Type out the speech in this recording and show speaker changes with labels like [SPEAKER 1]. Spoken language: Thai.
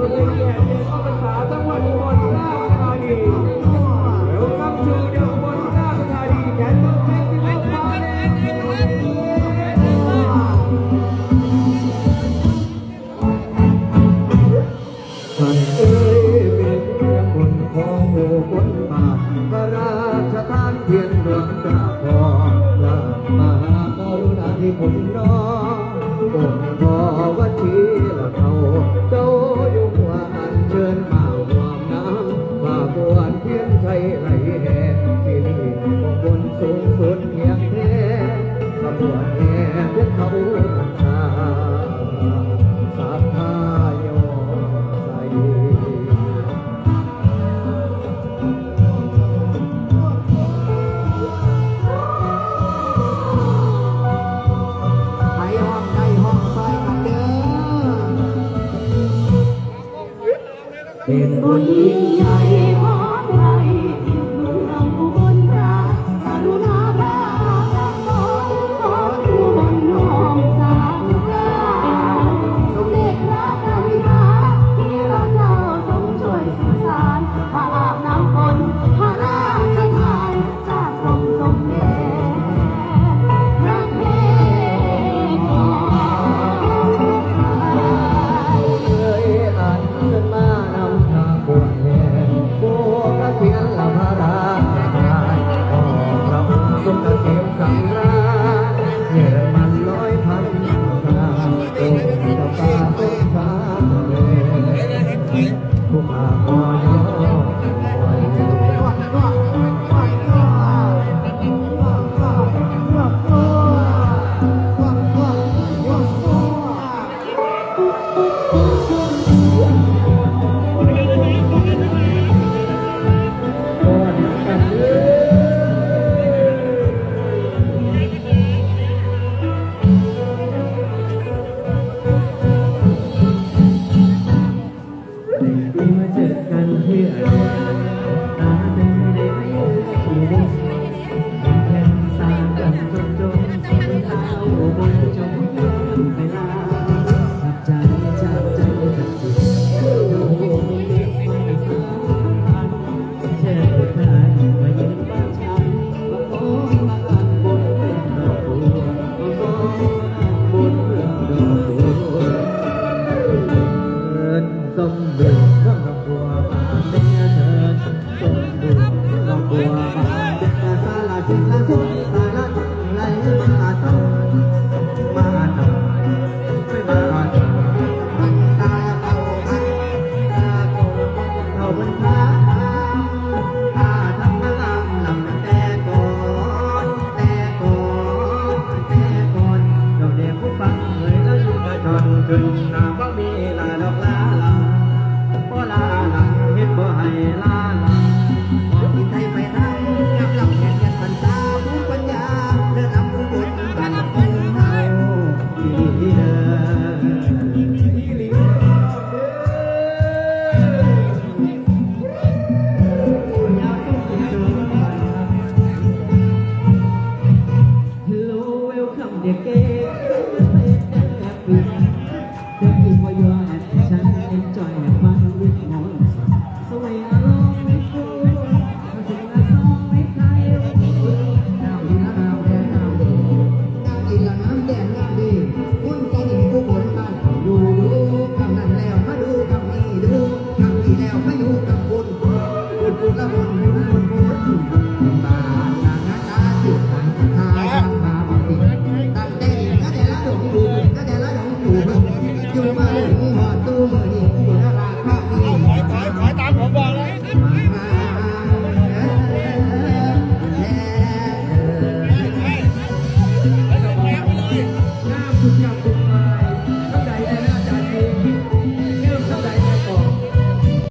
[SPEAKER 1] ตัวเองแก่เรียนเข้าภาษาจังหวัดอุบลราชธานีเวลคัมทูเดอะอุบลราชธานีแคนเดอร์เฟสติวัลพาเลทท่านเอ๋ยเป็นเพียงคนของหมู่คนป่าพระราชทานเพียงดวงตาพอพระมหากรุณาธิคุณน้อองค์พ่อวัชิระเขาเจ้าอยู่หัวอันเชิญมาห่วงน้ำว่าบวนเพียงไทยไหลแห่ที่นี่ของบนสูงสุดเพียงแท้ขบวนแห่เพื่อเขาบัญชาสัพพายโยใสเป็นบุญยิ่งใหญ่ของไทยเมืองอุบลราชกรุณาพระขออุบลน้อมสาธุการสมเด็จพระกนิษฐาที่เราเจ้าทรงช่วยสืบสานพระอาบน้ำฝนพระราชทานจากกรมสมเด็จพระเทพอันเชิญมานำทางบวชแห่ผู้กเทียนละพระราชทานขอพระองค์ทรงเกษมสำราญเยินมันร้อยพันพระโอ้เจ้าป่าต้นฟ้าเลยผู้มาขอยอไว้มาเจอกันเพื่อตาหนึ่งในชีวิตแค่สร้างกันจนสาวบนจงเวลาชับใจชับใจกับจิตดูเด็กไม่สำคัญแค่ผู้ชายมายืนบ้านฉันมาขอมาอันบนเรื่องดอกบัวมาขออันบนเรื่องดอกบัวเอิญสมเด็จ